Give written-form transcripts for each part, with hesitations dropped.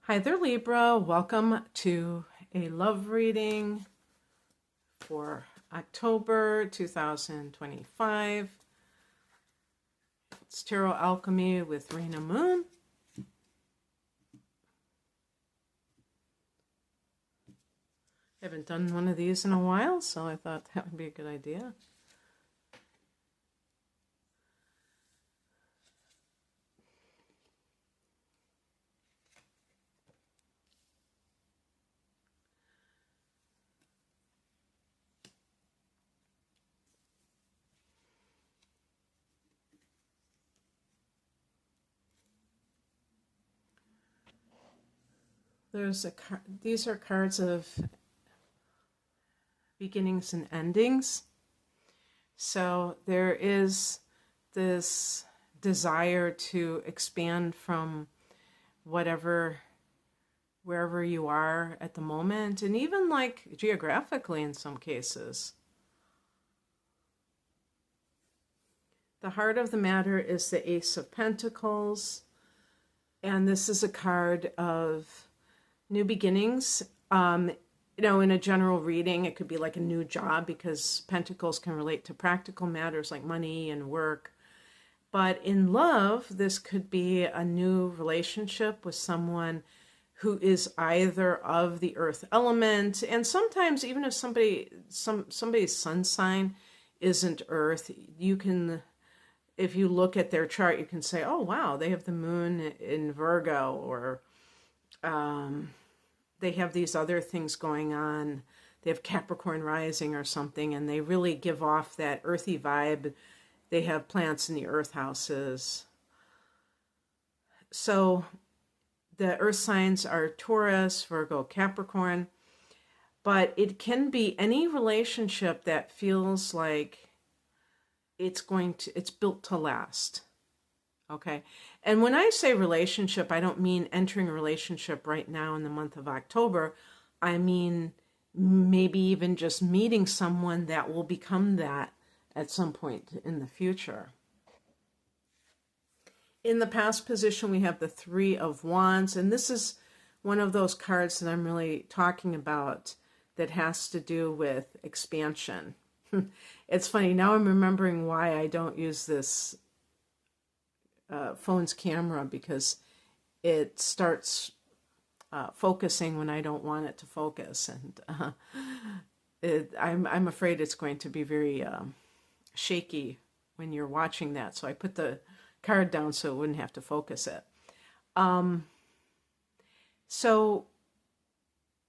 Hi there, Libra. Welcome to a love reading for October 2025. It's Tarot Alchemy with Raina Moon. Haven't done one of these in a while, so I thought that would be a good idea. These are cards of beginnings and endings. So there is this desire to expand from wherever you are at the moment, and even like geographically in some cases. The heart of the matter is the Ace of Pentacles, and this is a card of new beginnings. In a general reading, it could be like a new job because Pentacles can relate to practical matters like money and work. But in love, this could be a new relationship with someone who is either of the earth element, and sometimes even if somebody's sun sign isn't earth, you can, if you look at their chart, you can say, oh wow, they have the moon in Virgo, or they have these other things going on. They have Capricorn rising or something, and they really give off that earthy vibe. They have plants in the earth houses. So the earth signs are Taurus, Virgo, Capricorn, but it can be any relationship that feels like it's built to last. Okay. And when I say relationship, I don't mean entering a relationship right now in the month of October. I mean, maybe even just meeting someone that will become that at some point in the future. In the past position, we have the Three of Wands, and this is one of those cards that I'm really talking about that has to do with expansion. It's funny, now I'm remembering why I don't use this phone's camera, because it starts focusing when I don't want it to focus, and I'm afraid it's going to be very shaky when you're watching that. So I put the card down so it wouldn't have to focus it. So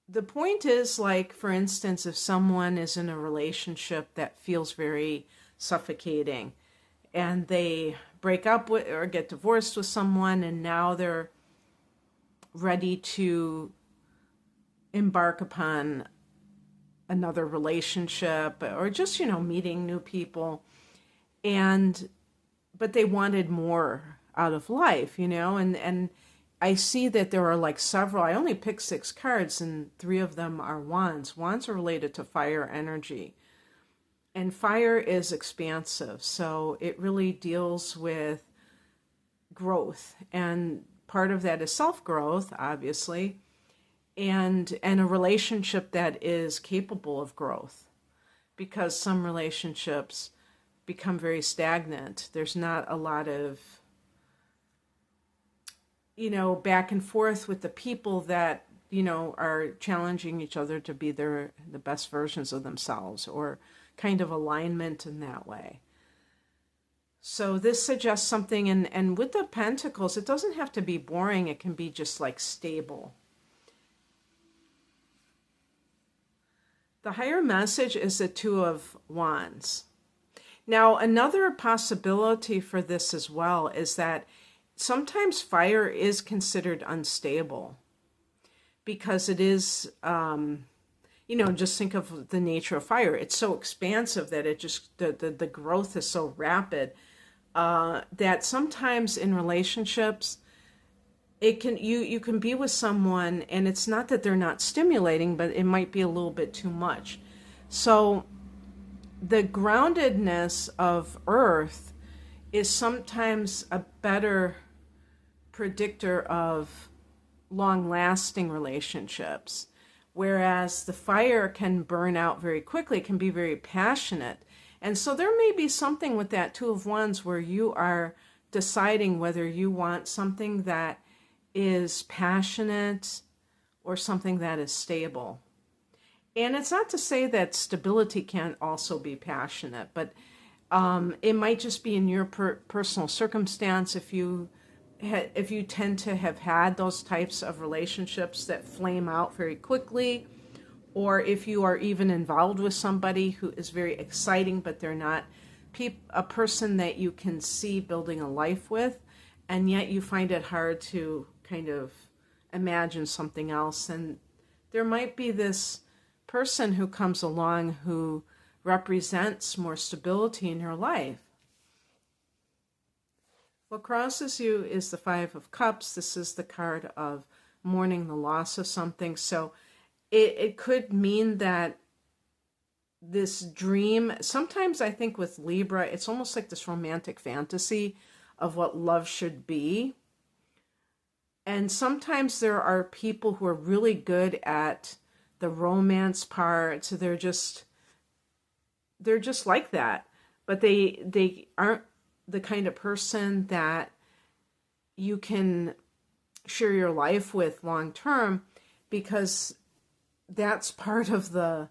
the point is, like, for instance, if someone is in a relationship that feels very suffocating, and they break up with or get divorced with someone, and now they're ready to embark upon another relationship, or just, meeting new people, but they wanted more out of life, and I see that there are like several. I only picked 6 cards, and 3 of them are wands. Wands are related to fire energy. And fire is expansive, so it really deals with growth. And part of that is self-growth, obviously, and a relationship that is capable of growth. Because some relationships become very stagnant. There's not a lot of, back and forth with the people that, are challenging each other to be the best versions of themselves, or kind of alignment in that way. So this suggests something, and with the Pentacles, it doesn't have to be boring. It can be just like stable. The higher message is the Two of Wands. Now, another possibility for this as well is that sometimes fire is considered unstable, because it is, just think of the nature of fire. It's so expansive that it just, the growth is so rapid that sometimes in relationships, it can, you can be with someone and it's not that they're not stimulating, but it might be a little bit too much. So the groundedness of Earth is sometimes a better predictor of long-lasting relationships. Whereas the fire can burn out very quickly, can be very passionate. And so there may be something with that Two of Wands where you are deciding whether you want something that is passionate or something that is stable. And it's not to say that stability can't also be passionate, but it might just be in your personal circumstance. If you tend to have had those types of relationships that flame out very quickly, or if you are even involved with somebody who is very exciting, but they're not a person that you can see building a life with, and yet you find it hard to kind of imagine something else. And there might be this person who comes along who represents more stability in your life. What crosses you is the Five of Cups. This is the card of mourning the loss of something. So it could mean that this dream, sometimes I think with Libra, it's almost like this romantic fantasy of what love should be. And sometimes there are people who are really good at the romance part. So they're just like that. But they aren't the kind of person that you can share your life with long term, because that's part of the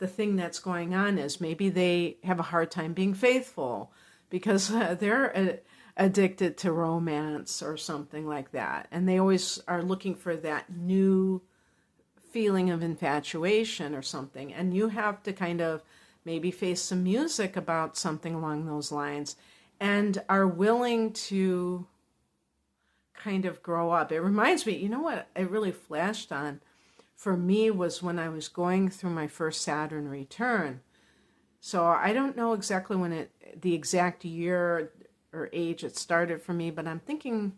thing that's going on, is maybe they have a hard time being faithful because they're addicted to romance or something like that. And they always are looking for that new feeling of infatuation or something. And you have to kind of maybe face some music about something along those lines and are willing to kind of grow up. It reminds me, you know what it really flashed on for me was when I was going through my first Saturn return. So I don't know exactly when the exact year or age it started for me, but I'm thinking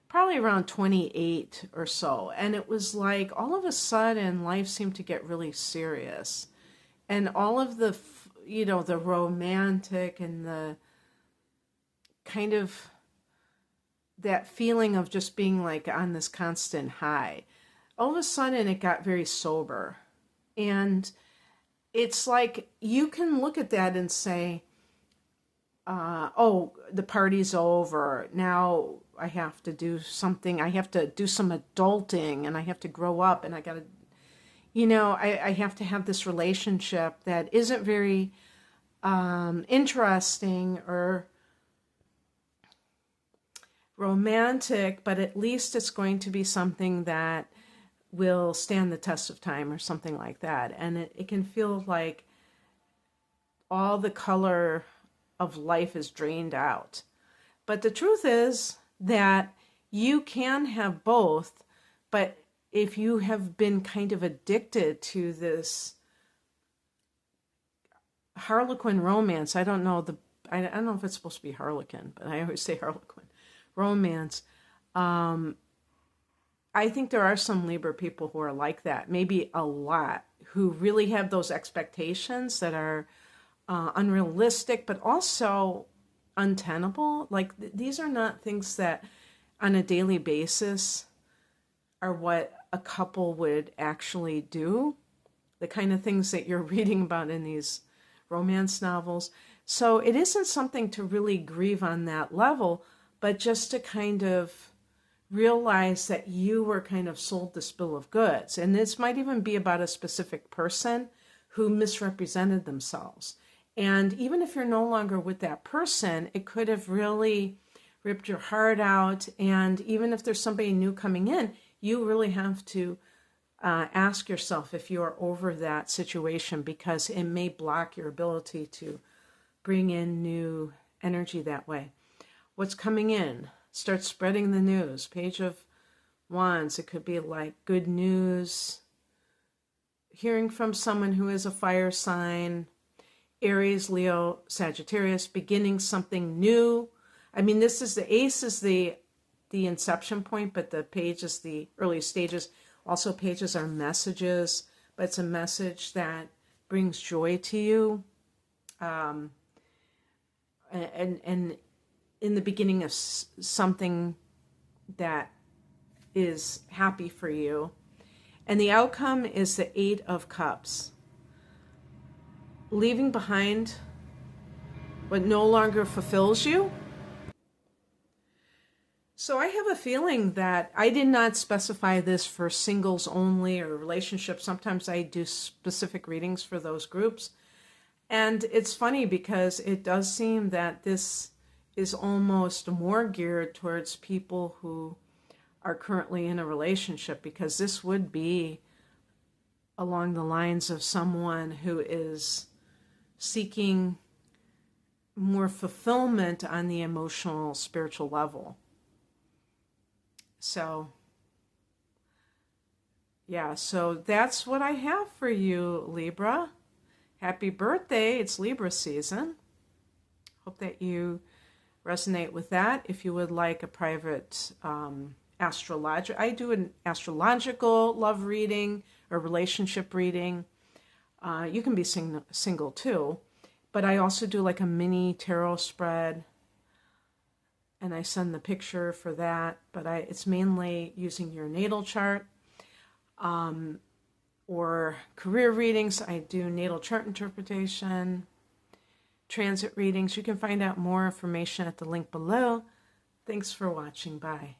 probably around 28 or so. And it was like all of a sudden life seemed to get really serious. And all of the, the romantic and the kind of that feeling of just being like on this constant high, all of a sudden it got very sober. And it's like you can look at that and say, oh, the party's over. Now I have to do something. I have to do some adulting and I have to grow up and I got to, I have to have this relationship that isn't very interesting or romantic, but at least it's going to be something that will stand the test of time or something like that. And it can feel like all the color of life is drained out. But the truth is that you can have both, but if you have been kind of addicted to this Harlequin romance, I don't know if it's supposed to be Harlequin, but I always say Harlequin romance. I think there are some Libra people who are like that, maybe a lot, who really have those expectations that are unrealistic, but also untenable. Like these are not things that on a daily basis are what a couple would actually do, the kind of things that you're reading about in these romance novels. So it isn't something to really grieve on that level, but just to kind of realize that you were kind of sold this bill of goods. And this might even be about a specific person who misrepresented themselves. And even if you're no longer with that person, it could have really ripped your heart out. And even if there's somebody new coming in, you really have to ask yourself if you are over that situation, because it may block your ability to bring in new energy that way. What's coming in? Start spreading the news. Page of Wands. It could be like good news, hearing from someone who is a fire sign, Aries, Leo, Sagittarius, beginning something new. I mean, this is the ace is the inception point, but the page is the early stages. Also, pages are messages, but it's a message that brings joy to you. And in the beginning of something that is happy for you. And the outcome is the Eight of Cups. Leaving behind what no longer fulfills you. So I have a feeling that I did not specify this for singles only or relationships. Sometimes I do specific readings for those groups. And it's funny because it does seem that this is almost more geared towards people who are currently in a relationship, because this would be along the lines of someone who is seeking more fulfillment on the emotional, spiritual level. So, yeah, so that's what I have for you, Libra. Happy birthday. It's Libra season. Hope that you resonate with that. If you would like a private I do an astrological love reading or relationship reading. You can be single too, but I also do like a mini tarot spread, and I send the picture for that. But it's mainly using your natal chart. Or career readings. I do natal chart interpretation, transit readings. You can find out more information at the link below. Thanks for watching. Bye.